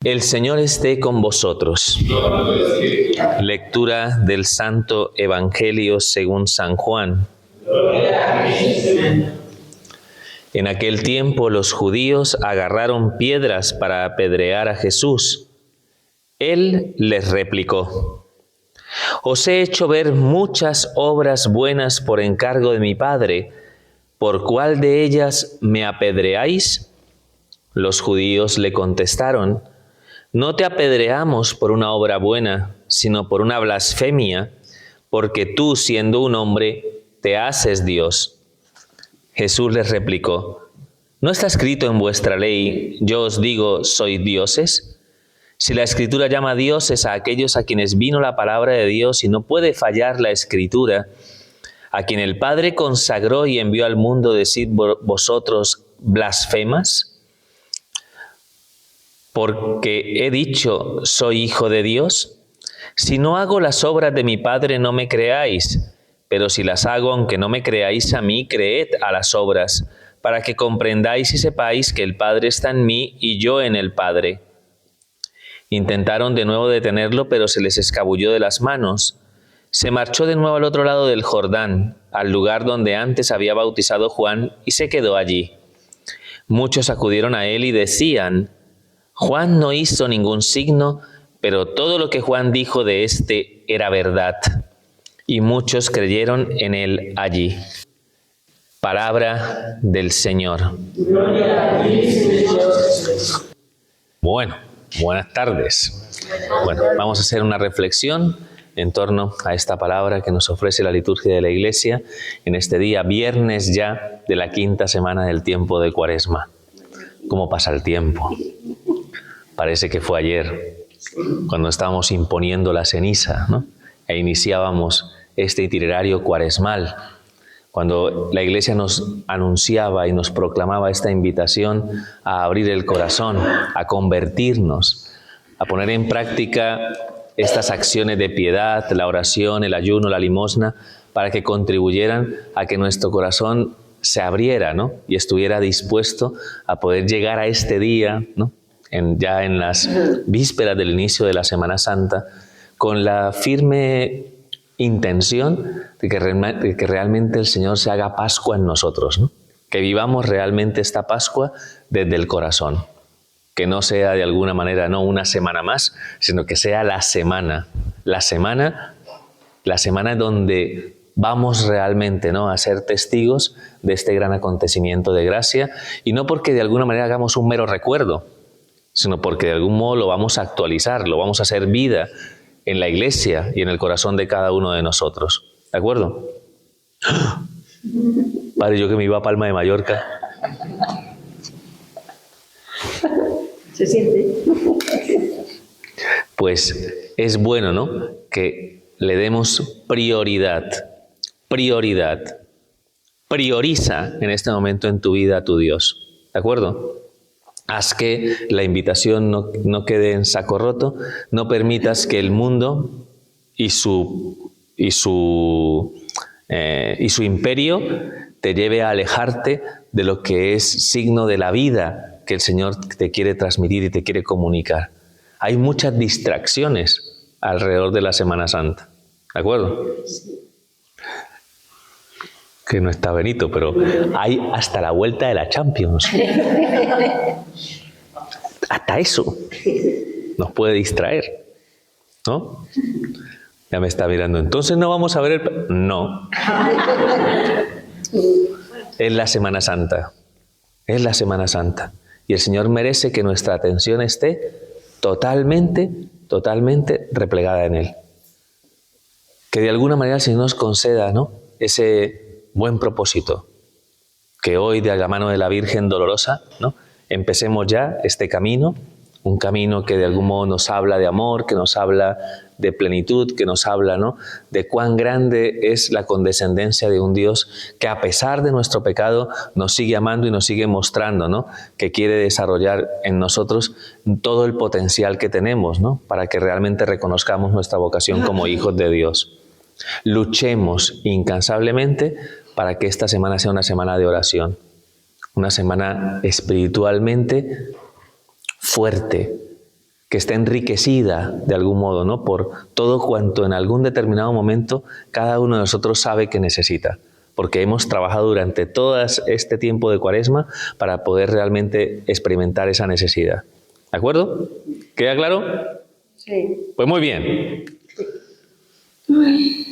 El Señor esté con vosotros. Lectura del Santo Evangelio según San Juan. En aquel tiempo los judíos agarraron piedras para apedrear a Jesús. Él les replicó: Os he hecho ver muchas obras buenas por encargo de mi Padre. ¿Por cuál de ellas me apedreáis? Los judíos le contestaron: No te apedreamos por una obra buena, sino por una blasfemia, porque tú, siendo un hombre, te haces Dios. Jesús les replicó: ¿No está escrito en vuestra ley, yo os digo, sois dioses? Si la Escritura llama dioses a aquellos a quienes vino la palabra de Dios, y no puede fallar la Escritura, a quien el Padre consagró y envió al mundo, decid vosotros blasfemas, porque he dicho, soy hijo de Dios. Si no hago las obras de mi Padre, no me creáis, pero si las hago, aunque no me creáis a mí, creed a las obras, para que comprendáis y sepáis que el Padre está en mí y yo en el Padre. Intentaron de nuevo detenerlo, pero se les escabulló de las manos. Se marchó de nuevo al otro lado del Jordán, al lugar donde antes había bautizado Juan, y se quedó allí. Muchos acudieron a él y decían: Juan no hizo ningún signo, pero todo lo que Juan dijo de éste era verdad. Y muchos creyeron en él allí. Palabra del Señor. Bueno, buenas tardes. Bueno, vamos a hacer una reflexión en torno a esta palabra que nos ofrece la liturgia de la Iglesia en este día, viernes ya de la quinta semana del tiempo de Cuaresma. ¿Cómo pasa el tiempo? Parece que fue ayer, cuando estábamos imponiendo la ceniza, ¿no? E iniciábamos este itinerario cuaresmal, cuando la Iglesia nos anunciaba y nos proclamaba esta invitación a abrir el corazón, a convertirnos, a poner en práctica estas acciones de piedad, la oración, el ayuno, la limosna, para que contribuyeran a que nuestro corazón se abriera, ¿no? Y estuviera dispuesto a poder llegar a este día, ¿no? Ya en las vísperas del inicio de la Semana Santa, con la firme intención de que realmente el Señor se haga Pascua en nosotros, ¿no? Que vivamos realmente esta Pascua desde el corazón. Que no sea de alguna manera no una semana más, sino que sea la semana donde vamos realmente, ¿no?, a ser testigos de este gran acontecimiento de gracia, y no porque de alguna manera hagamos un mero recuerdo, sino porque de algún modo lo vamos a actualizar, lo vamos a hacer vida en la Iglesia y en el corazón de cada uno de nosotros. ¿De acuerdo? Padre, yo que me iba a Palma de Mallorca. Se siente. Pues es bueno, ¿no?, que le demos prioridad. Prioriza en este momento en tu vida a tu Dios. ¿De acuerdo? Haz que la invitación no quede en saco roto. No permitas que el mundo y su imperio te lleve a alejarte de lo que es signo de la vida que el Señor te quiere transmitir y te quiere comunicar. Hay muchas distracciones alrededor de la Semana Santa. ¿De acuerdo? Que no está Benito, pero hay hasta la vuelta de la Champions. Hasta eso nos puede distraer, ¿no? Ya me está mirando. Entonces no vamos a ver el... No. Es la Semana Santa. Es la Semana Santa. Y el Señor merece que nuestra atención esté totalmente replegada en Él. Que de alguna manera el Señor nos conceda, ¿no?, ese buen propósito. Que hoy, de la mano de la Virgen Dolorosa, ¿no?, empecemos ya este camino, un camino que de algún modo nos habla de amor, que nos habla de plenitud, que nos habla, ¿no?, de cuán grande es la condescendencia de un Dios que, a pesar de nuestro pecado, nos sigue amando y nos sigue mostrando, ¿no?, que quiere desarrollar en nosotros todo el potencial que tenemos, ¿no?, para que realmente reconozcamos nuestra vocación como hijos de Dios. Luchemos incansablemente para que esta semana sea una semana de oración, una semana espiritualmente fuerte, que está enriquecida de algún modo, ¿no? Por todo cuanto en algún determinado momento cada uno de nosotros sabe que necesita. Porque hemos trabajado durante todo este tiempo de Cuaresma para poder realmente experimentar esa necesidad. ¿De acuerdo? ¿Queda claro? Sí. Pues muy bien.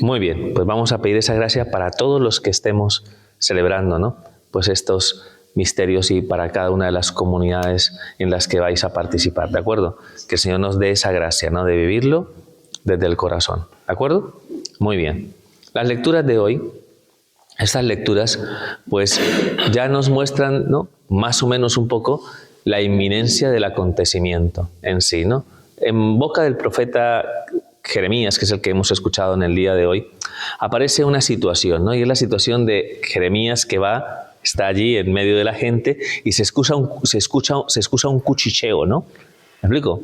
Muy bien, pues vamos a pedir esa gracia para todos los que estemos celebrando, ¿no? Pues estos misterios y para cada una de las comunidades en las que vais a participar, ¿de acuerdo? Que el Señor nos dé esa gracia, ¿no? De vivirlo desde el corazón, ¿de acuerdo? Muy bien. Las lecturas de hoy, estas lecturas, pues ya nos muestran, ¿no? Más o menos un poco la inminencia del acontecimiento en sí, ¿no? En boca del profeta Jeremías, que es el que hemos escuchado en el día de hoy, aparece una situación, ¿no? Y es la situación de Jeremías que está allí en medio de la gente y se escucha un cuchicheo, ¿no? ¿Me explico?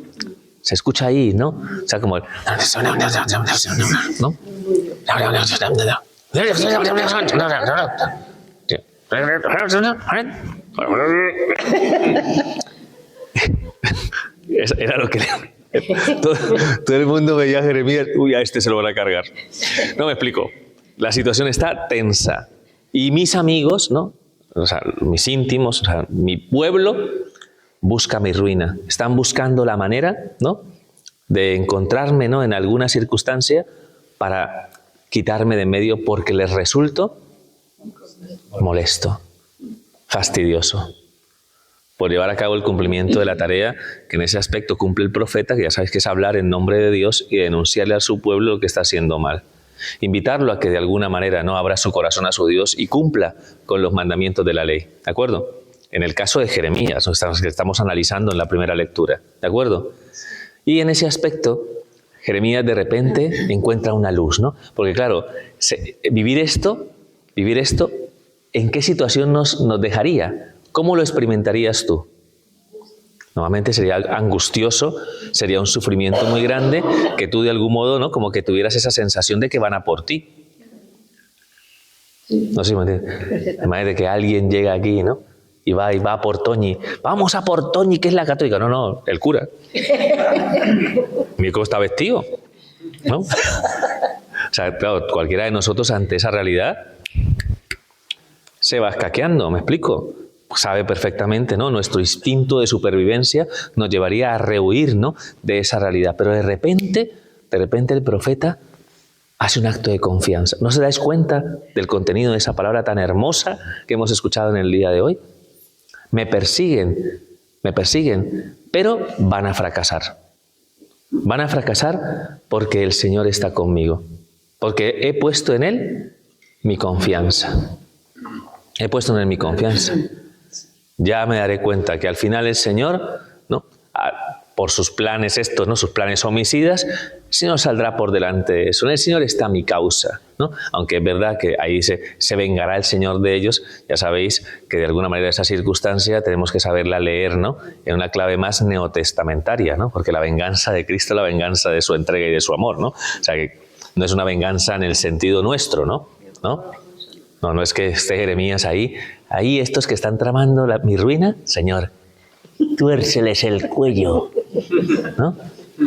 Se escucha ahí, ¿no? O sea, como el... ¿no? Era lo que todo el mundo veía a Jeremías, uy, a este se lo van a cargar. No me explico. La situación está tensa. Y mis amigos, ¿no? O sea, mis íntimos, o sea, mi pueblo busca mi ruina. Están buscando la manera, ¿no? De encontrarme, ¿no? En alguna circunstancia para quitarme de en medio porque les resulto molesto, fastidioso, por llevar a cabo el cumplimiento de la tarea que en ese aspecto cumple el profeta, que ya sabéis que es hablar en nombre de Dios y denunciarle a su pueblo lo que está haciendo mal. Invitarlo a que de alguna manera no abra su corazón a su Dios y cumpla con los mandamientos de la ley. ¿De acuerdo? En el caso de Jeremías, que estamos analizando en la primera lectura. ¿De acuerdo? Y en ese aspecto, Jeremías de repente encuentra una luz, ¿no? Porque claro, vivir esto, ¿en qué situación nos dejaría? ¿Cómo lo experimentarías tú? Normalmente sería angustioso, sería un sufrimiento muy grande, que tú de algún modo, ¿no? Como que tuvieras esa sensación de que van a por ti. No sé si me entiendes. Imagínate que alguien llega aquí, ¿no? Y va por Toñi. Vamos a por Toñi, que es la católica. No, el cura. Mira cómo está vestido, ¿no? O sea, claro, cualquiera de nosotros ante esa realidad se va escaqueando, ¿me explico? Sabe perfectamente, ¿no? Nuestro instinto de supervivencia nos llevaría a rehuir, ¿no? De esa realidad. Pero de repente el profeta hace un acto de confianza. ¿No se dais cuenta del contenido de esa palabra tan hermosa que hemos escuchado en el día de hoy? Me persiguen, pero van a fracasar. Van a fracasar porque el Señor está conmigo. Porque he puesto en Él mi confianza. He puesto en Él mi confianza. Ya me daré cuenta que al final el Señor, ¿no? Por sus planes estos, ¿no? Sus planes homicidas, el Señor saldrá por delante de eso. En el Señor está mi causa, ¿no? Aunque es verdad que ahí se vengará el Señor de ellos. Ya sabéis que de alguna manera esa circunstancia tenemos que saberla leer, ¿no? En una clave más neotestamentaria, ¿no? Porque la venganza de Cristo es la venganza de su entrega y de su amor, ¿no? O sea que no es una venganza en el sentido nuestro, ¿no? No es que esté Jeremías ahí estos que están tramando mi ruina, Señor, tuérceles el cuello, ¿no?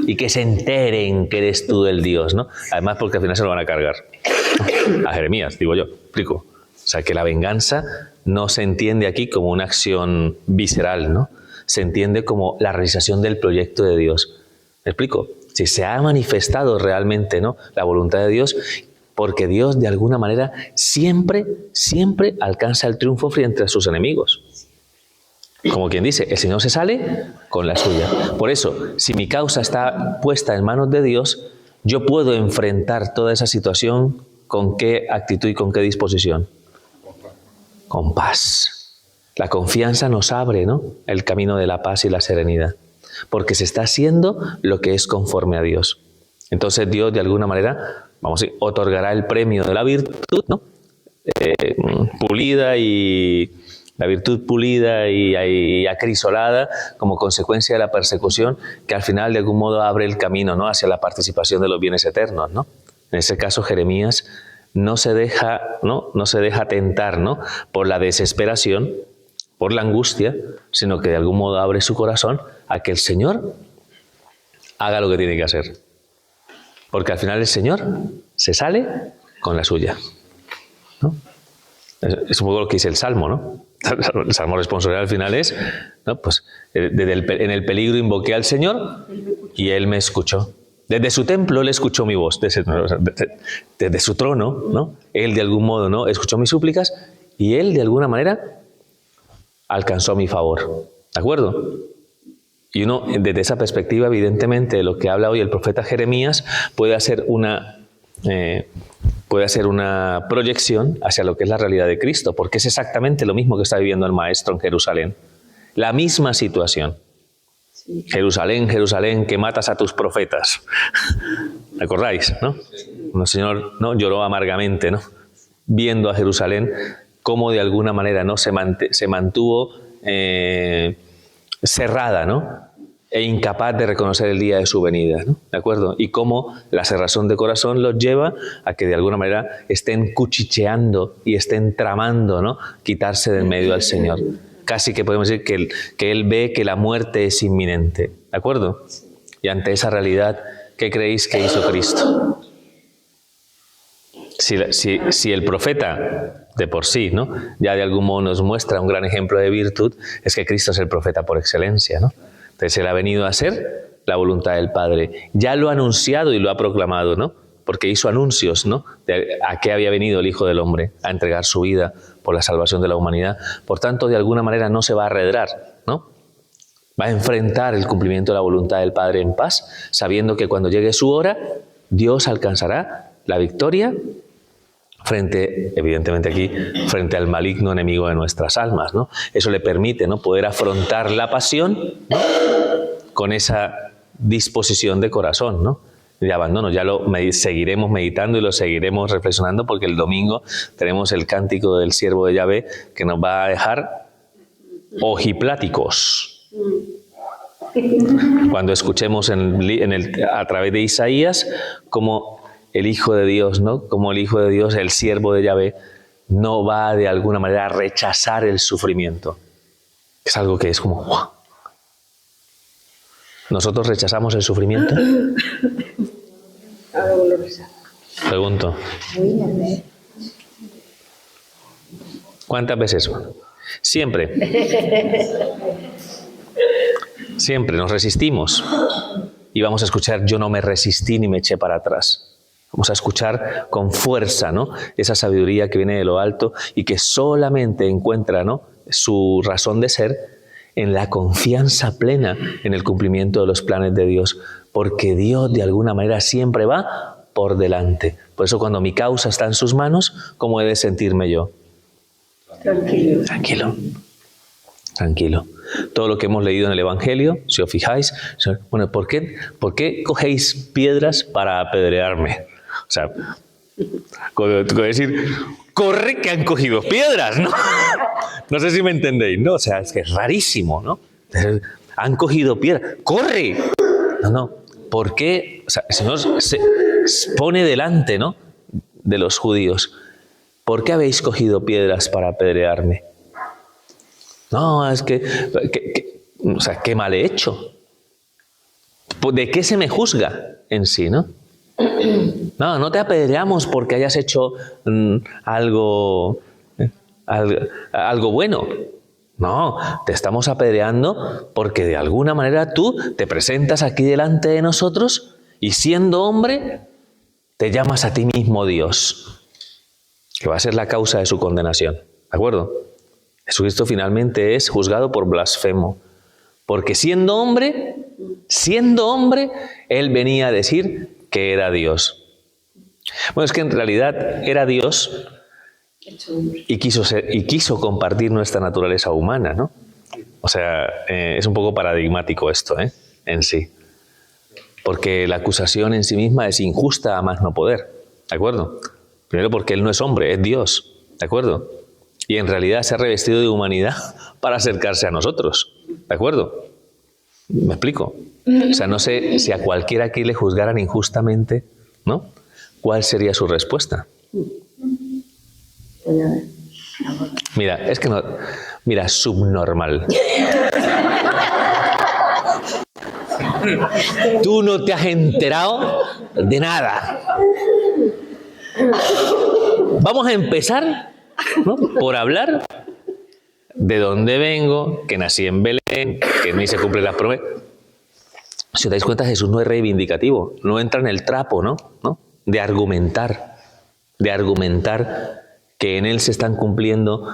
Y que se enteren que eres tú el Dios, ¿no? Además, porque al final se lo van a cargar, ¿no? A Jeremías, digo yo, explico. O sea, que la venganza no se entiende aquí como una acción visceral, ¿no? Se entiende como la realización del proyecto de Dios. ¿Me explico? Si se ha manifestado realmente, ¿no? La voluntad de Dios, porque Dios de alguna manera siempre alcanza el triunfo frente a sus enemigos. Como quien dice, el Señor se sale con la suya. Por eso, si mi causa está puesta en manos de Dios, yo puedo enfrentar toda esa situación con qué actitud y con qué disposición. Con paz. La confianza nos abre, ¿no? El camino de la paz y la serenidad. Porque se está haciendo lo que es conforme a Dios. Entonces Dios de alguna manera, vamos a decir, otorgará el premio de la virtud, ¿no? La virtud pulida y acrisolada como consecuencia de la persecución, que al final de algún modo abre el camino, ¿no? Hacia la participación de los bienes eternos, ¿no? En ese caso Jeremías no se deja tentar, ¿no? Por la desesperación, por la angustia, sino que de algún modo abre su corazón a que el Señor haga lo que tiene que hacer. Porque al final el Señor se sale con la suya, ¿no? Es un poco lo que dice el Salmo, ¿no? El Salmo responsorial al final es, ¿no? Pues en el peligro invoqué al Señor y Él me escuchó. Desde su templo Él escuchó mi voz, desde su trono, ¿no? Él de algún modo, ¿no?, escuchó mis súplicas y Él de alguna manera alcanzó mi favor. ¿De acuerdo? Y uno, desde esa perspectiva, evidentemente, de lo que habla hoy el profeta Jeremías, puede hacer una proyección hacia lo que es la realidad de Cristo, porque es exactamente lo mismo que está viviendo el Maestro en Jerusalén. La misma situación. Sí. Jerusalén, Jerusalén, que matas a tus profetas. ¿Recordáis, no? El Señor, ¿no?, lloró amargamente, ¿no?, viendo a Jerusalén cómo de alguna manera, ¿no?, se mantuvo cerrada, ¿no?, e incapaz de reconocer el día de su venida, ¿no? ¿De acuerdo? Y cómo la cerrazón de corazón los lleva a que de alguna manera estén cuchicheando y estén tramando, ¿no?, quitarse del medio al Señor. Casi que podemos decir que Él ve que la muerte es inminente. ¿De acuerdo? Y ante esa realidad, ¿qué creéis que hizo Cristo? Si el profeta de por sí, ¿no?, ya de algún modo nos muestra un gran ejemplo de virtud, es que Cristo es el profeta por excelencia, ¿no? Entonces Él ha venido a hacer la voluntad del Padre. Ya lo ha anunciado y lo ha proclamado, ¿no?, porque hizo anuncios, ¿no?, de a qué había venido el Hijo del Hombre, a entregar su vida por la salvación de la humanidad. Por tanto, de alguna manera no se va a arredrar, ¿no? Va a enfrentar el cumplimiento de la voluntad del Padre en paz, sabiendo que cuando llegue su hora, Dios alcanzará la victoria frente, evidentemente aquí, frente al maligno enemigo de nuestras almas, ¿no? Eso le permite, ¿no?, poder afrontar la pasión, ¿no?, con esa disposición de corazón, ¿no?, de abandono. Ya lo seguiremos meditando y lo seguiremos reflexionando, porque el domingo tenemos el cántico del siervo de Yahvé que nos va a dejar ojipláticos. Cuando escuchemos a través de Isaías como el Hijo de Dios, ¿no?, como el Hijo de Dios, el siervo de Yahvé, no va de alguna manera a rechazar el sufrimiento. Es algo que es como... ¡wow! ¿Nosotros rechazamos el sufrimiento? Pregunto. ¿Cuántas veces? Siempre. Siempre nos resistimos. Y vamos a escuchar: yo no me resistí ni me eché para atrás. Vamos a escuchar con fuerza, ¿no?, esa sabiduría que viene de lo alto y que solamente encuentra, ¿no?, su razón de ser en la confianza plena en el cumplimiento de los planes de Dios, porque Dios de alguna manera siempre va por delante. Por eso cuando mi causa está en sus manos, ¿cómo he de sentirme yo? Tranquilo. Tranquilo. Tranquilo. Todo lo que hemos leído en el Evangelio, si os fijáis, bueno, ¿por qué cogéis piedras para apedrearme? O sea, con decir, corre que han cogido piedras, ¿no? No sé si me entendéis, ¿no? O sea, es que es rarísimo, ¿no? Han cogido piedras, ¡corre! No. ¿Por qué? O sea, el Señor se pone delante, ¿no?, de los judíos. ¿Por qué habéis cogido piedras para apedrearme? No, es o sea, qué mal he hecho. ¿De qué se me juzga en sí, no? No te apedreamos porque hayas hecho algo bueno. No, te estamos apedreando porque de alguna manera tú te presentas aquí delante de nosotros y, siendo hombre, te llamas a ti mismo Dios, que va a ser la causa de su condenación. ¿De acuerdo? Jesucristo finalmente es juzgado por blasfemo, porque siendo hombre, Él venía a decir que era Dios. Bueno, es que en realidad era Dios y quiso compartir nuestra naturaleza humana, ¿no? O sea, es un poco paradigmático esto, en sí. Porque la acusación en sí misma es injusta a más no poder, ¿de acuerdo? Primero porque Él no es hombre, es Dios, ¿de acuerdo? Y en realidad se ha revestido de humanidad para acercarse a nosotros, ¿de acuerdo? ¿Me explico? O sea, no sé si a cualquiera aquí le juzgaran injustamente, ¿no?, ¿cuál sería su respuesta? Mira, es que no... Mira, subnormal. Tú no te has enterado de nada. Vamos a empezar, ¿no?, por hablar de dónde vengo, que nací en Belén, que ni se cumplen las promesas. Si os dais cuenta, Jesús no es reivindicativo, no entra en el trapo, ¿no? De argumentar que en Él se están cumpliendo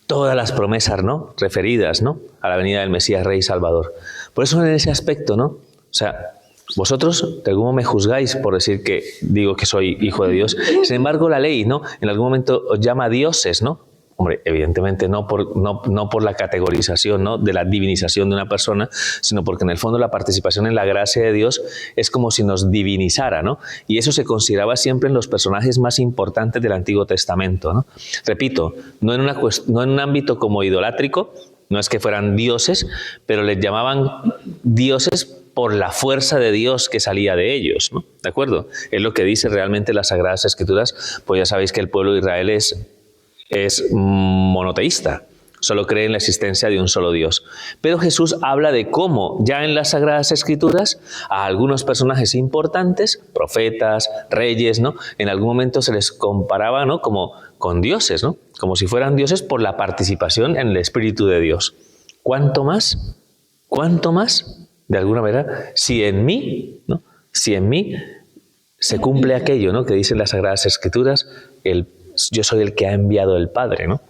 todas las promesas, ¿no?, referidas, ¿no?, a la venida del Mesías Rey y Salvador. Por eso en ese aspecto, ¿no?, o sea, vosotros de algún modo me juzgáis por decir que digo que soy hijo de Dios. Sin embargo, la ley, ¿no?, en algún momento os llama dioses, ¿no? Hombre, evidentemente no por la categorización, ¿no?, de la divinización de una persona, sino porque en el fondo la participación en la gracia de Dios es como si nos divinizara, ¿no? Y eso se consideraba siempre en los personajes más importantes del Antiguo Testamento, ¿no? Repito, no en un ámbito como idolátrico, no es que fueran dioses, pero les llamaban dioses por la fuerza de Dios que salía de ellos, ¿no? ¿De acuerdo? Es lo que dice realmente las Sagradas Escrituras, pues ya sabéis que el pueblo de Israel es monoteísta, solo cree en la existencia de un solo Dios. Pero Jesús habla de cómo ya en las Sagradas Escrituras a algunos personajes importantes, profetas, reyes, ¿no?, en algún momento se les comparaba, ¿no?, como con dioses, ¿no?, como si fueran dioses por la participación en el Espíritu de Dios. ¿Cuánto más, de alguna manera, si en mí se cumple aquello, ¿no?, que dicen las Sagradas Escrituras, yo soy el que ha enviado el Padre, ¿no?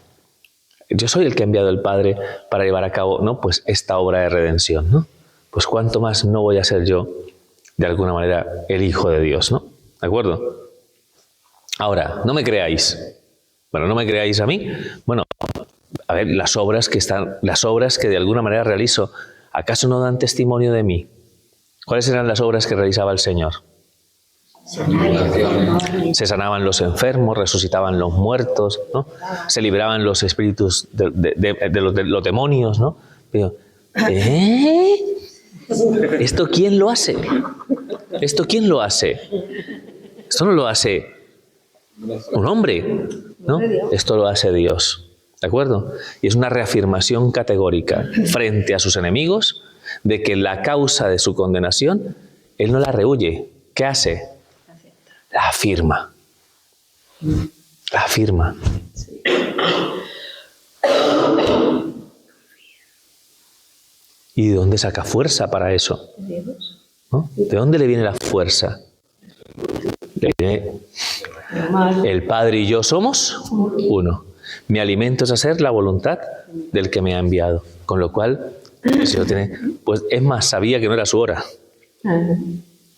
Yo soy el que ha enviado el Padre para llevar a cabo, ¿no?, pues esta obra de redención, ¿no? Pues cuánto más no voy a ser yo, de alguna manera, el Hijo de Dios, ¿no? ¿De acuerdo? Ahora, no me creáis. Bueno, no me creáis a mí. Bueno, a ver, las obras que de alguna manera realizo, ¿acaso no dan testimonio de mí? ¿Cuáles eran las obras que realizaba el Señor? Se sanaban los enfermos, resucitaban los muertos, ¿no? Se libraban los espíritus de los demonios, ¿no? Pero, ¿esto quién lo hace? ¿Esto quién lo hace? Esto no lo hace un hombre, ¿no? Esto lo hace Dios, ¿de acuerdo? Y es una reafirmación categórica frente a sus enemigos de que la causa de su condenación, Él no la rehúye. ¿Qué hace? La afirma. La afirma. ¿Y de dónde saca fuerza para eso? ¿No? ¿De dónde le viene la fuerza? Le viene: el Padre y yo somos uno. Mi alimento es hacer la voluntad del que me ha enviado. Con lo cual, el Señor tiene, pues es más, sabía que no era su hora.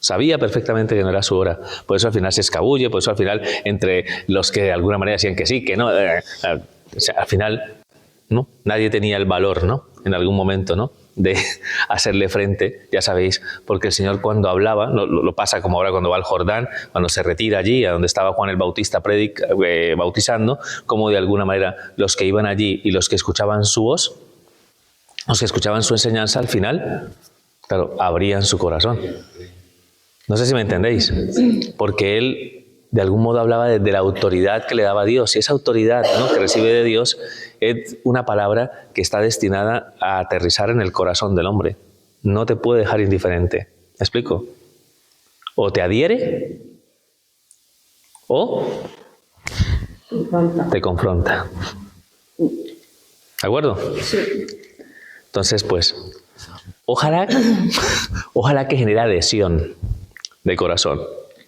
Sabía perfectamente que no era su hora. Por eso al final se escabulle, por eso al final entre los que de alguna manera decían que sí, que no, o sea, al final, ¿no?, nadie tenía el valor, ¿no?, en algún momento, ¿no?, de hacerle frente, ya sabéis, porque el Señor cuando hablaba, lo pasa como ahora cuando va al Jordán, cuando se retira allí, a donde estaba Juan el Bautista bautizando, como de alguna manera los que iban allí y los que escuchaban su voz, los que escuchaban su enseñanza, al final, claro, abrían su corazón. No sé si me entendéis, porque Él de algún modo hablaba de la autoridad que le daba Dios, y esa autoridad, ¿no?, que recibe de Dios es una palabra que está destinada a aterrizar en el corazón del hombre. No te puede dejar indiferente. ¿Me explico? O te adhiere o te confronta. ¿De acuerdo? Sí. Entonces, pues, ojalá que genere adhesión de corazón,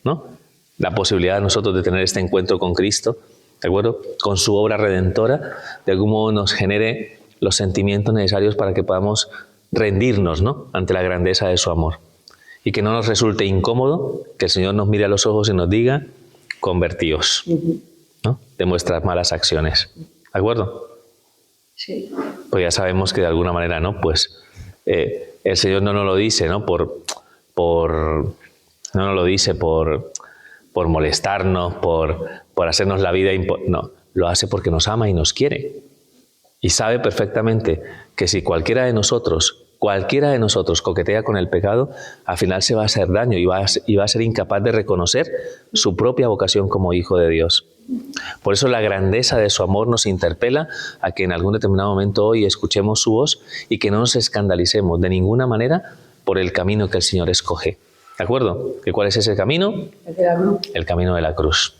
¿no? La posibilidad de nosotros de tener este encuentro con Cristo, ¿de acuerdo?, con su obra redentora, de algún modo nos genere los sentimientos necesarios para que podamos rendirnos, ¿no?, ante la grandeza de su amor. Y que no nos resulte incómodo que el Señor nos mire a los ojos y nos diga: convertíos, ¿no?, de vuestras malas acciones. ¿De acuerdo? Sí. Pues ya sabemos que de alguna manera, ¿no?, pues el Señor no nos lo dice, ¿no?, no nos lo dice por molestarnos, por hacernos la vida no, lo hace porque nos ama y nos quiere. Y sabe perfectamente que si cualquiera de nosotros coquetea con el pecado, al final se va a hacer daño y va a ser incapaz de reconocer su propia vocación como hijo de Dios. Por eso la grandeza de su amor nos interpela a que en algún determinado momento hoy escuchemos su voz y que no nos escandalicemos de ninguna manera por el camino que el Señor escoge. ¿De acuerdo? ¿Y cuál es ese camino? El camino de la cruz.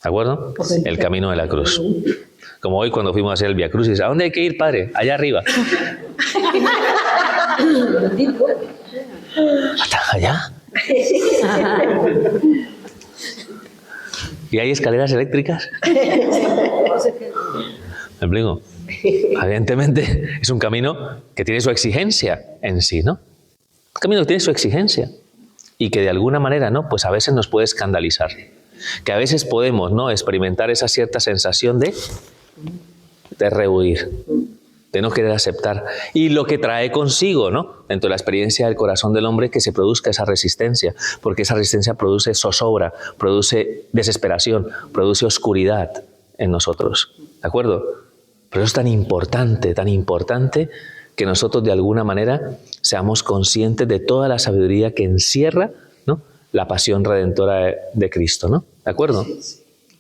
¿De acuerdo? El camino de la cruz. Como hoy cuando fuimos a hacer el Vía Crucis. ¿A dónde hay que ir, padre? Allá arriba. ¿Hasta allá? ¿Y hay escaleras eléctricas? ¿Me explico? Evidentemente es un camino que tiene su exigencia en sí, ¿no? Un camino que tiene su exigencia y que de alguna manera, ¿no? Pues a veces nos puede escandalizar. Que a veces podemos, ¿no? Experimentar esa cierta sensación de rehuir, de no querer aceptar. Y lo que trae consigo, ¿no? Dentro de la experiencia del corazón del hombre, que se produzca esa resistencia, porque esa resistencia produce zozobra, produce desesperación, produce oscuridad en nosotros. ¿De acuerdo? Pero es tan importante que nosotros de alguna manera seamos conscientes de toda la sabiduría que encierra, ¿no? La pasión redentora de Cristo, ¿no? ¿De acuerdo?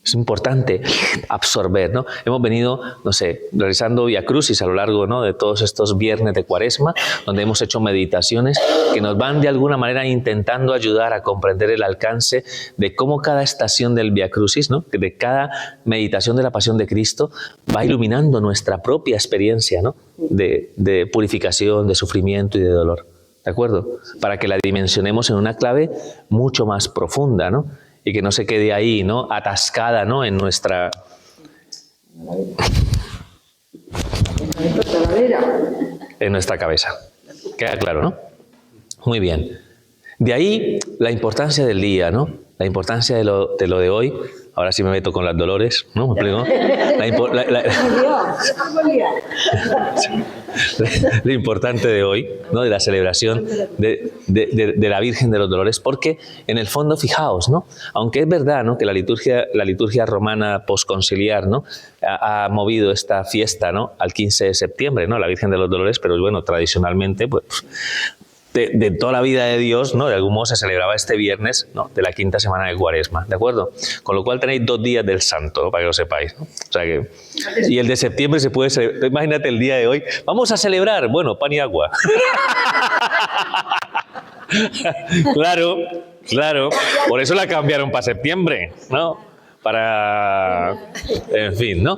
Es importante absorber, ¿no? Hemos venido, no sé, realizando Vía Crucis a lo largo, ¿no? De todos estos viernes de Cuaresma, donde hemos hecho meditaciones que nos van de alguna manera intentando ayudar a comprender el alcance de cómo cada estación del Vía Crucis, ¿no? De cada meditación de la pasión de Cristo va iluminando nuestra propia experiencia, ¿no? De purificación, de sufrimiento y de dolor. ¿De acuerdo? Para que la dimensionemos en una clave mucho más profunda, ¿no? Y que no se quede ahí, ¿no? Atascada, ¿no? En nuestra cabeza. Queda claro, ¿no? Muy bien. De ahí la importancia del día, ¿no? La importancia de lo de hoy. Ahora sí me meto con las Dolores, ¿no? ¿Me explico? Lo importante de hoy, ¿no? De la celebración de la Virgen de los Dolores, porque en el fondo, fijaos, ¿no? Aunque es verdad, ¿no? Que la liturgia romana posconciliar, ¿no? Ha movido esta fiesta, ¿no? Al 15 de septiembre, ¿no? La Virgen de los Dolores, pero bueno, tradicionalmente, pues de toda la vida de Dios, ¿no? De algún modo se celebraba este viernes, ¿no? De la quinta semana de Cuaresma, ¿de acuerdo? Con lo cual tenéis 2 días del Santo, ¿no? Para que lo sepáis, ¿no? O sea que, y el de septiembre se puede celebrar. Imagínate el día de hoy. Vamos a celebrar, bueno, pan y agua. Claro. Por eso la cambiaron para septiembre, ¿no? En fin, ¿no?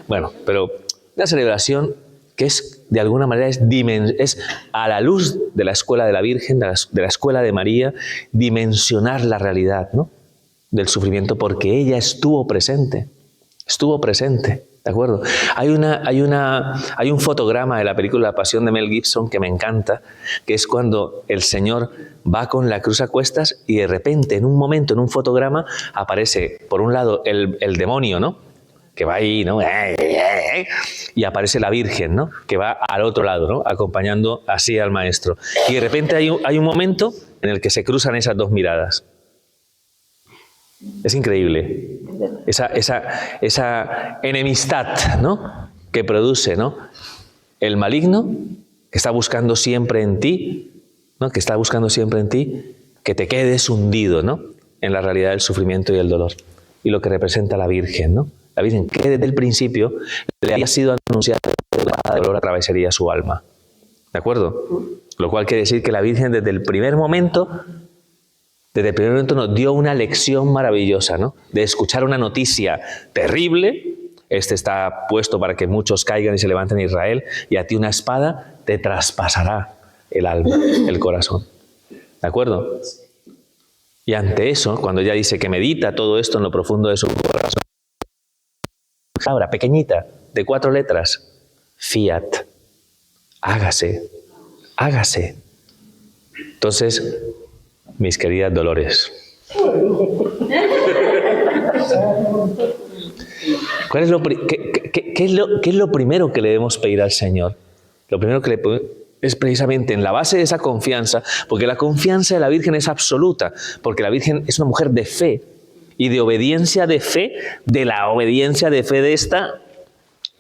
Bueno, pero la celebración que es, de alguna manera, es a la luz de la escuela de la Virgen, de la escuela de María, dimensionar la realidad, ¿no? Del sufrimiento, porque ella estuvo presente, ¿de acuerdo? Hay un fotograma de la película La Pasión de Mel Gibson que me encanta, que es cuando el Señor va con la cruz a cuestas y de repente, en un momento, en un fotograma, aparece, por un lado, el demonio, ¿no? Que va ahí, ¿no? Y aparece la Virgen, ¿no? Que va al otro lado, ¿no? Acompañando así al Maestro. Y de repente hay un momento en el que se cruzan esas dos miradas. Es increíble. Esa enemistad, ¿no? Que produce, ¿no? El maligno, que está buscando siempre en ti, ¿no? Que está buscando siempre en ti que te quedes hundido, ¿no? En la realidad del sufrimiento y el dolor. Y lo que representa la Virgen, ¿no? La Virgen, que desde el principio le había sido anunciada que el dolor atravesaría su alma. ¿De acuerdo? Lo cual quiere decir que la Virgen desde el primer momento nos dio una lección maravillosa, ¿no? De escuchar una noticia terrible. Este está puesto para que muchos caigan y se levanten en Israel, y a ti una espada te traspasará el alma, el corazón. ¿De acuerdo? Y ante eso, cuando ella dice que medita todo esto en lo profundo de su corazón, palabra pequeñita, de 4 letras, fiat, hágase. Entonces, mis queridas Dolores, ¿qué es lo primero que le debemos pedir al Señor? Lo primero que le pedimos es precisamente en la base de esa confianza, porque la confianza de la Virgen es absoluta, porque la Virgen es una mujer de fe, y de obediencia de fe, de la obediencia de fe de esta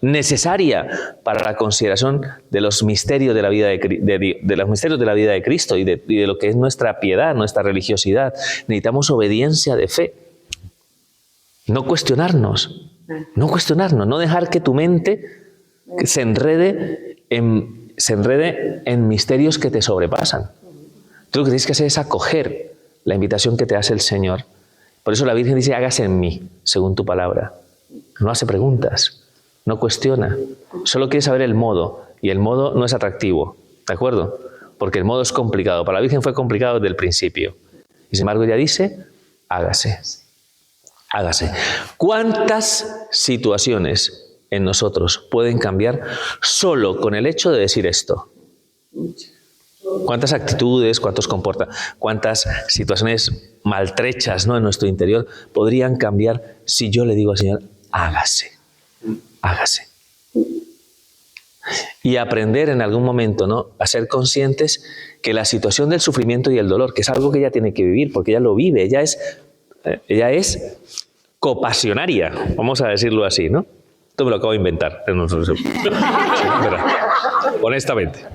necesaria para la consideración de los misterios de la vida de los misterios de la vida de Cristo y de lo que es nuestra piedad, nuestra religiosidad. Necesitamos obediencia de fe. No cuestionarnos, no dejar que tu mente se enrede en misterios que te sobrepasan. Tú lo que tienes que hacer es acoger la invitación que te hace el Señor. Por eso la Virgen dice, hágase en mí, según tu palabra. No hace preguntas, no cuestiona, solo quiere saber el modo, y el modo no es atractivo, ¿de acuerdo? Porque el modo es complicado. Para la Virgen fue complicado desde el principio. Y sin embargo ella dice, hágase. Hágase. ¿Cuántas situaciones en nosotros pueden cambiar solo con el hecho de decir esto? ¿Cuántas actitudes, cuántas situaciones maltrechas, ¿no?, en nuestro interior podrían cambiar si yo le digo al Señor, hágase, hágase? Y aprender en algún momento, ¿no?, a ser conscientes que la situación del sufrimiento y el dolor, que es algo que ella tiene que vivir, porque ella lo vive, ella es copasionaria, vamos a decirlo así, ¿no? Esto me lo acabo de inventar. Sí, honestamente.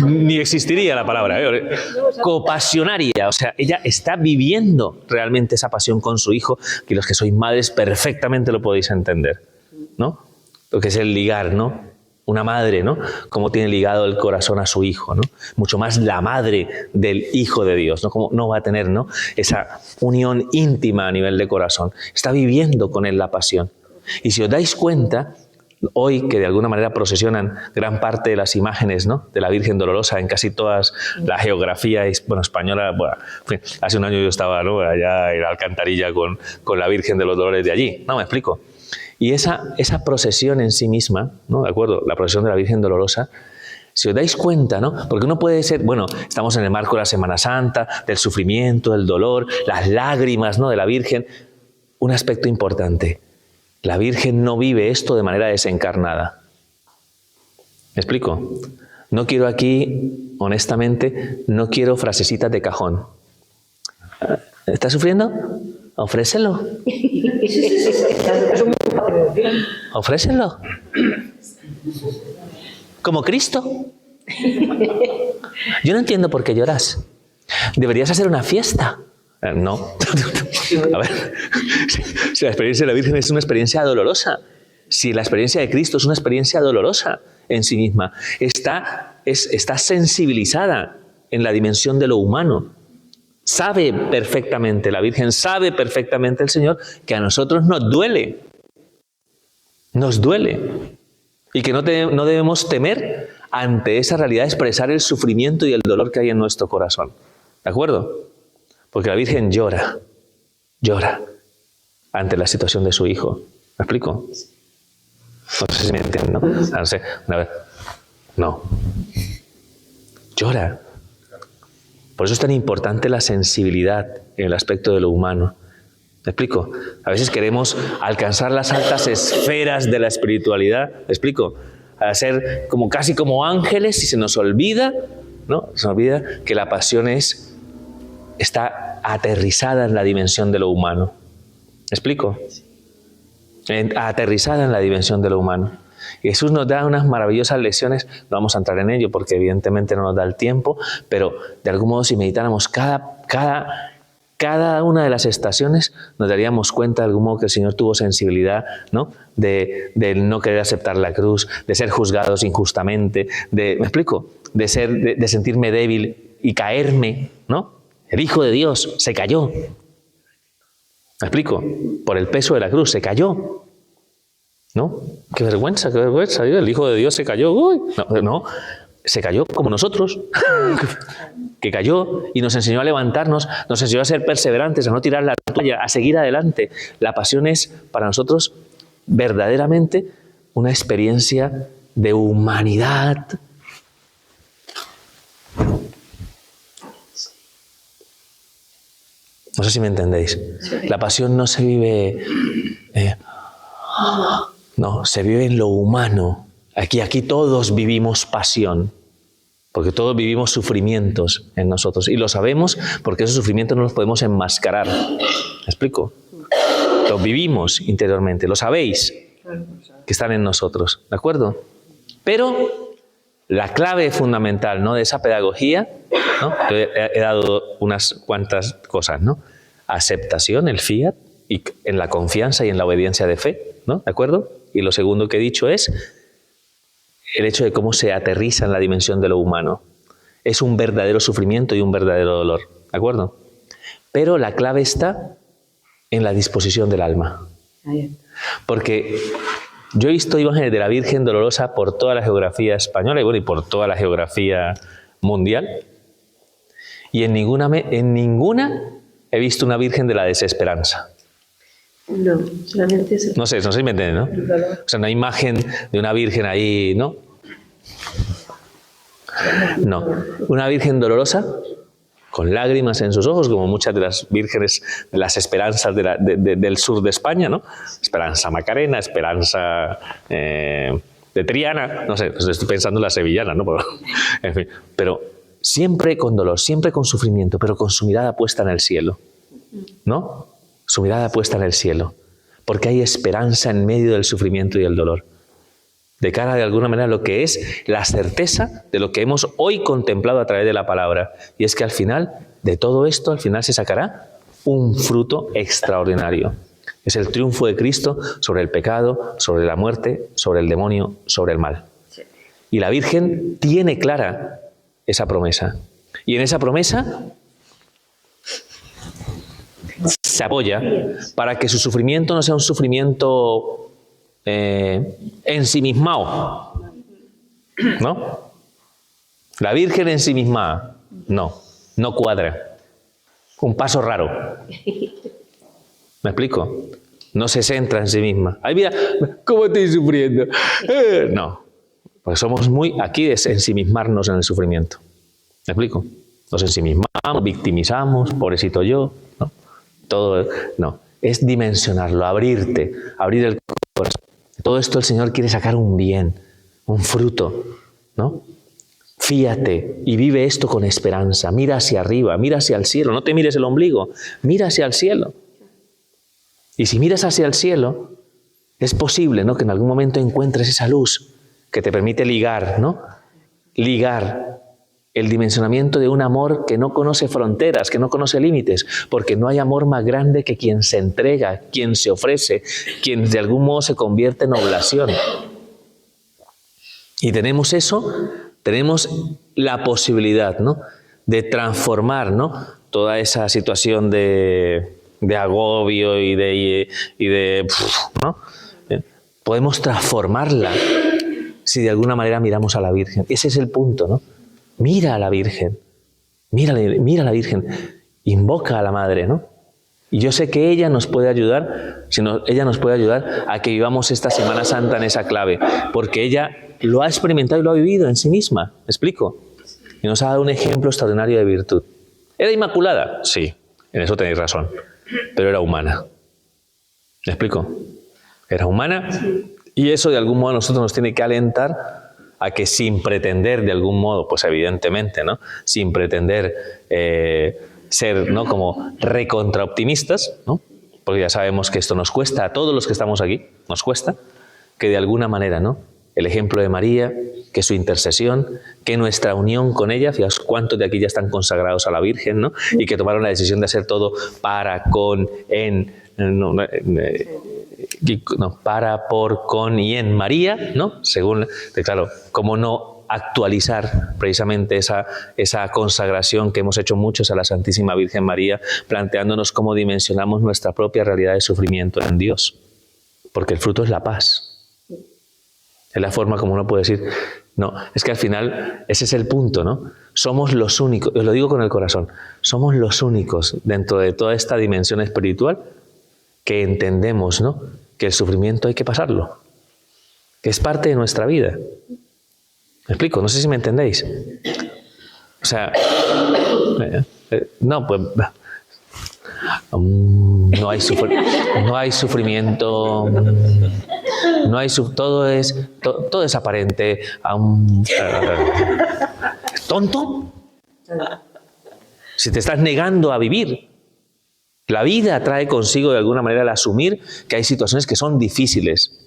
Ni existiría la palabra, copasionaria, o sea, ella está viviendo realmente esa pasión con su hijo, que los que sois madres perfectamente lo podéis entender, ¿no? Lo que es el ligar, ¿no? Una madre, ¿no? Cómo tiene ligado el corazón a su hijo, ¿no? Mucho más la madre del Hijo de Dios, ¿no? Cómo no va a tener, ¿no?, esa unión íntima a nivel de corazón. Está viviendo con él la pasión. Y si os dais cuenta, hoy que de alguna manera procesionan gran parte de las imágenes, ¿no?, de la Virgen Dolorosa en casi todas la geografía española. Bueno, en fin, hace un año yo estaba, ¿no?, allá en Alcantarilla con la Virgen de los Dolores de allí. No, me explico. Y esa procesión en sí misma, ¿no?, ¿de acuerdo? La procesión de la Virgen Dolorosa, si os dais cuenta, ¿no? Porque uno puede ser, bueno, estamos en el marco de la Semana Santa, del sufrimiento, del dolor, las lágrimas, ¿no?, de la Virgen. Un aspecto importante. La Virgen no vive esto de manera desencarnada. ¿Me explico? No quiero aquí, honestamente, no quiero frasecitas de cajón. ¿Estás sufriendo? Ofrécelo. Ofrécelo. Como Cristo. Yo no entiendo por qué lloras. Deberías hacer una fiesta. No. A ver, si la experiencia de la Virgen es una experiencia dolorosa, si la experiencia de Cristo es una experiencia dolorosa en sí misma, está sensibilizada en la dimensión de lo humano. Sabe perfectamente, la Virgen sabe perfectamente el Señor que a nosotros nos duele. Nos duele. Y que no debemos temer ante esa realidad expresar el sufrimiento y el dolor que hay en nuestro corazón. ¿De acuerdo? Porque la Virgen llora ante la situación de su hijo. ¿Me explico? No sé si me entienden, ¿no? No sé, una vez. No. Llora. Por eso es tan importante la sensibilidad en el aspecto de lo humano. ¿Me explico? A veces queremos alcanzar las altas esferas de la espiritualidad. ¿Me explico? A ser casi como ángeles y se nos olvida, ¿no? Se nos olvida que la pasión está aterrizada en la dimensión de lo humano. ¿Me explico? Aterrizada en la dimensión de lo humano. Y Jesús nos da unas maravillosas lecciones, no vamos a entrar en ello porque evidentemente no nos da el tiempo, pero de algún modo si meditáramos cada una de las estaciones, nos daríamos cuenta de algún modo que el Señor tuvo sensibilidad, ¿no?, de no querer aceptar la cruz, de ser juzgados injustamente, ¿me explico? De sentirme débil y caerme, ¿no? El Hijo de Dios se cayó. ¿Me explico? Por el peso de la cruz, se cayó. ¿No? Qué vergüenza, el Hijo de Dios se cayó. Uy. No, se cayó como nosotros. Que cayó y nos enseñó a levantarnos, nos enseñó a ser perseverantes, a no tirar la toalla, a seguir adelante. La pasión es para nosotros verdaderamente una experiencia de humanidad. No sé si me entendéis. La pasión no se vive... no, se vive en lo humano. Aquí todos vivimos pasión. Porque todos vivimos sufrimientos en nosotros. Y lo sabemos porque esos sufrimientos no los podemos enmascarar. ¿Me explico? Los vivimos interiormente. Lo sabéis que están en nosotros. ¿De acuerdo? Pero la clave fundamental, ¿no?, de esa pedagogía, ¿no? Yo he dado unas cuantas cosas, ¿no? Aceptación, el fiat, y en la confianza y en la obediencia de fe, ¿no? ¿De acuerdo? Y lo segundo que he dicho es el hecho de cómo se aterriza en la dimensión de lo humano. es un verdadero sufrimiento y un verdadero dolor, ¿de acuerdo? Pero la clave está en la disposición del alma. Porque yo he visto imágenes de la Virgen Dolorosa por toda la geografía española y, bueno, y por toda la geografía mundial, y en ninguna he visto una Virgen de la desesperanza. No, solamente eso. No sé si me entienden, ¿no? O sea, una imagen de una Virgen ahí, ¿no? No, una Virgen dolorosa, con lágrimas en sus ojos, como muchas de las vírgenes de las esperanzas del sur de España, ¿no? Esperanza Macarena, Esperanza de Triana, no sé, estoy pensando en la sevillana, ¿no? Pero, en fin, pero siempre con dolor, siempre con sufrimiento, pero con su mirada puesta en el cielo, ¿no? Su mirada puesta en el cielo, porque hay esperanza en medio del sufrimiento y el dolor. De cara, de alguna manera, a lo que es la certeza de lo que hemos hoy contemplado a través de la palabra. Y es que al final, de todo esto, al final se sacará un fruto extraordinario. Es el triunfo de Cristo sobre el pecado, sobre la muerte, sobre el demonio, sobre el mal. Y la Virgen tiene clara esa promesa. Y en esa promesa se apoya para que su sufrimiento no sea un sufrimiento ensimismado, ¿no? La Virgen ensimismada, no cuadra. Un paso raro. ¿Me explico? No se centra en sí misma. Ay, mira, ¿cómo estoy sufriendo? No, porque somos muy aquí es ensimismarnos en el sufrimiento. ¿Me explico? Nos ensimismamos, victimizamos, pobrecito yo, ¿no? Todo, no, es dimensionarlo, abrir el corazón. Todo esto el Señor quiere sacar un bien, un fruto, ¿no? Fíate y vive esto con esperanza. Mira hacia arriba, mira hacia el cielo. No te mires el ombligo, mira hacia el cielo. Y si miras hacia el cielo, es posible, ¿no?, que en algún momento encuentres esa luz que te permite ligar, ¿no? Ligar el dimensionamiento de un amor que no conoce fronteras, que no conoce límites, porque no hay amor más grande que quien se entrega, quien se ofrece, quien de algún modo se convierte en oblación. Y tenemos eso, tenemos la posibilidad, ¿no?, de transformar, ¿no?, toda esa situación de agobio y de ¿no? Podemos transformarla si de alguna manera miramos a la Virgen. Ese es el punto, ¿no? Mira a la Virgen, mira a la Virgen, invoca a la Madre, ¿no? Y yo sé que ella nos puede ayudar, ella nos puede ayudar a que vivamos esta Semana Santa en esa clave, porque ella lo ha experimentado y lo ha vivido en sí misma, ¿me explico? Y nos ha dado un ejemplo extraordinario de virtud. ¿Era inmaculada? Sí, en eso tenéis razón, pero era humana. ¿Me explico? Era humana y eso de algún modo a nosotros nos tiene que alentar a que sin pretender de algún modo, pues evidentemente, ¿no?, sin pretender ser, ¿no?, como recontraoptimistas, ¿no?, porque ya sabemos que esto nos cuesta a todos los que estamos aquí, nos cuesta, que de alguna manera, ¿no?, el ejemplo de María, que su intercesión, que nuestra unión con ella, fijaos cuántos de aquí ya están consagrados a la Virgen, ¿no?, y que tomaron la decisión de hacer todo para, con, en, para, por, con y en María, ¿no? Según, claro, cómo no actualizar precisamente esa consagración que hemos hecho muchos a la Santísima Virgen María, planteándonos cómo dimensionamos nuestra propia realidad de sufrimiento en Dios. Porque el fruto es la paz. Es la forma como uno puede decir, no, es que al final ese es el punto, ¿no? Somos los únicos, os lo digo con el corazón, somos los únicos dentro de toda esta dimensión espiritual que entendemos, ¿no?, que el sufrimiento hay que pasarlo, que es parte de nuestra vida. ¿Me explico? No sé si me entendéis. O sea, no, pues no hay sufrimiento, todo es aparente. ¿Tonto? Si te estás negando a vivir. La vida trae consigo de alguna manera el asumir que hay situaciones que son difíciles.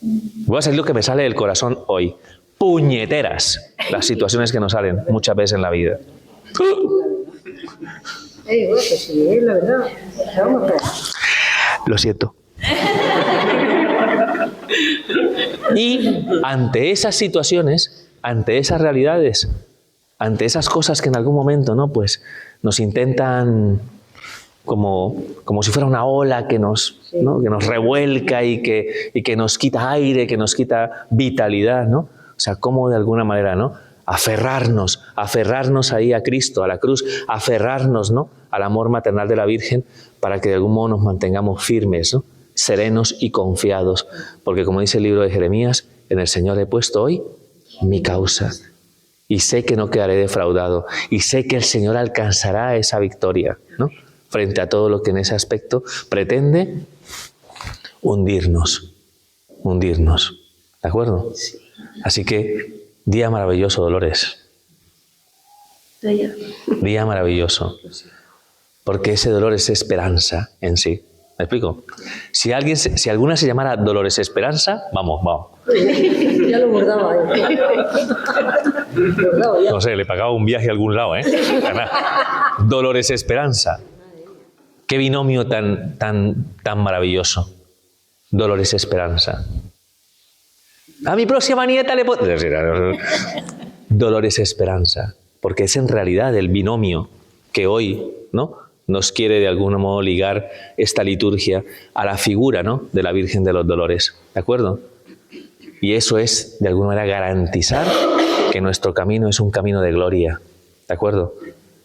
Voy a decir lo que me sale del corazón hoy. Puñeteras las situaciones que nos salen muchas veces en la vida. Bueno, pues sí, la verdad. Lo siento. Y ante esas situaciones, ante esas realidades, ante esas cosas que en algún momento, ¿no? Pues nos intentan como si fuera una ola que nos, ¿no? Que nos revuelca y que nos quita aire, que nos quita vitalidad, ¿no? O sea, cómo de alguna manera, ¿no? Aferrarnos ahí a Cristo, a la cruz, aferrarnos, ¿no? Al amor maternal de la Virgen, para que de algún modo nos mantengamos firmes, ¿no? Serenos y confiados, porque como dice el libro de Jeremías, en el Señor he puesto hoy mi causa y sé que no quedaré defraudado y sé que el Señor alcanzará esa victoria, ¿no? Frente a todo lo que en ese aspecto pretende hundirnos, ¿de acuerdo? Así que día maravilloso, Dolores, día maravilloso, porque ese dolor es esperanza en sí. ¿Me explico? Si alguna se llamara Dolores Esperanza, vamos. Ya lo bordaba. No sé, le pagaba un viaje a algún lado, ¿eh? Dolores Esperanza. Qué binomio tan maravilloso. Dolores Esperanza. A mi próxima nieta le puedo... Dolores Esperanza. Porque es en realidad el binomio que hoy, ¿no?, nos quiere de algún modo ligar esta liturgia a la figura, ¿no?, de la Virgen de los Dolores, ¿de acuerdo? Y eso es, de alguna manera, garantizar que nuestro camino es un camino de gloria, ¿de acuerdo?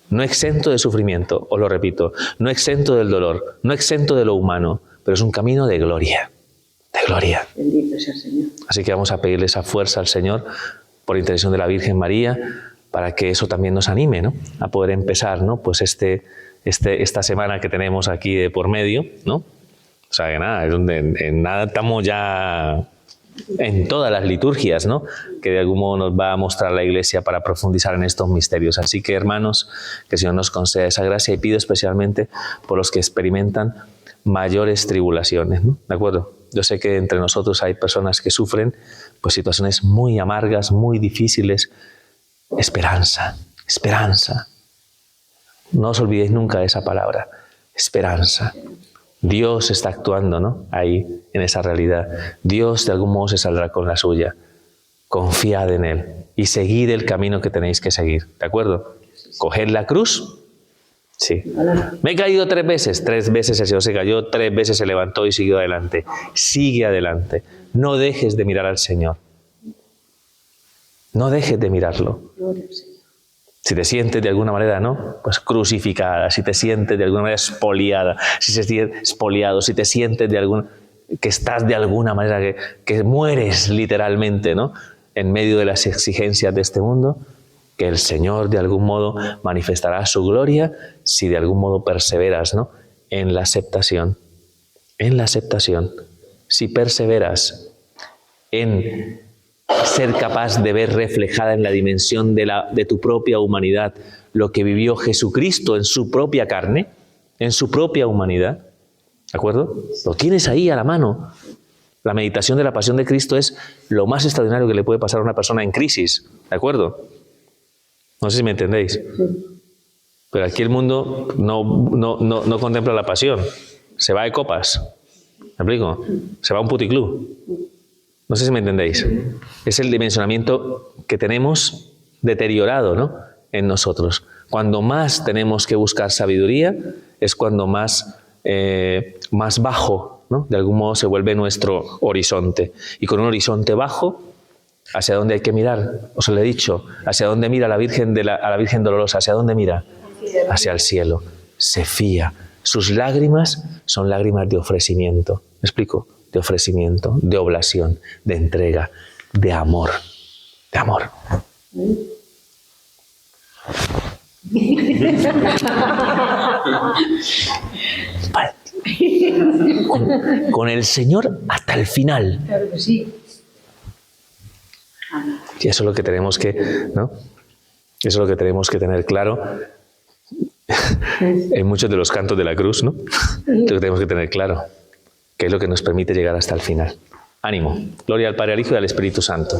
No exento de sufrimiento, os lo repito, no exento del dolor, no exento de lo humano, pero es un camino de gloria, de gloria. Bendito sea el Señor. Así que vamos a pedirle esa fuerza al Señor, por intercesión de la Virgen María, para que eso también nos anime, ¿no?, a poder empezar, ¿no?, pues esta semana que tenemos aquí de por medio, ¿no? O sea, que nada, es donde en nada estamos ya en todas las liturgias, ¿no?, que de algún modo nos va a mostrar la Iglesia para profundizar en estos misterios. Así que, hermanos, que el Señor nos conceda esa gracia y pido especialmente por los que experimentan mayores tribulaciones, ¿no? ¿De acuerdo? Yo sé que entre nosotros hay personas que sufren pues situaciones muy amargas, muy difíciles. Esperanza. No os olvidéis nunca de esa palabra, esperanza. Dios está actuando, ¿no?, ahí, en esa realidad. Dios de algún modo se saldrá con la suya. Confiad en Él y seguid el camino que tenéis que seguir, ¿de acuerdo? Coged la cruz. Sí. Me he caído 3 veces. 3 veces el Señor se cayó, 3 veces se levantó y siguió adelante. Sigue adelante. No dejes de mirar al Señor. No dejes de mirarlo. Si te sientes de alguna manera, ¿no?, pues crucificada, si te sientes de alguna manera expoliada, si te sientes expoliado, si te sientes que estás de alguna manera, que mueres literalmente, ¿no?, en medio de las exigencias de este mundo, que el Señor de algún modo manifestará su gloria si de algún modo perseveras, ¿no?, en la aceptación. En la aceptación. Si perseveras en ser capaz de ver reflejada en la dimensión de tu propia humanidad lo que vivió Jesucristo en su propia carne, en su propia humanidad, ¿de acuerdo? Lo tienes ahí a la mano. La meditación de la pasión de Cristo es lo más extraordinario que le puede pasar a una persona en crisis, ¿de acuerdo? No sé si me entendéis. Pero aquí el mundo no contempla la pasión, se va de copas, ¿me explico? Se va a un puticlub. No sé si me entendéis. Es el dimensionamiento que tenemos deteriorado, ¿no?, en nosotros. Cuando más tenemos que buscar sabiduría es cuando más bajo, ¿no?, de algún modo se vuelve nuestro horizonte. Y con un horizonte bajo, ¿hacia dónde hay que mirar? Os lo he dicho. ¿Hacia dónde mira la Virgen a la Virgen Dolorosa? ¿Hacia dónde mira? Hacia el cielo. Se fía. Sus lágrimas son lágrimas de ofrecimiento. ¿Me explico? De ofrecimiento, de oblación, de entrega, de amor. De amor. Vale. Con el Señor hasta el final. Claro que sí. Y eso es lo que tenemos que, ¿no? Eso es lo que tenemos que tener claro en muchos de los cantos de la cruz, ¿no? Lo que tenemos que tener claro, que es lo que nos permite llegar hasta el final. Ánimo. Gloria al Padre, al Hijo y al Espíritu Santo.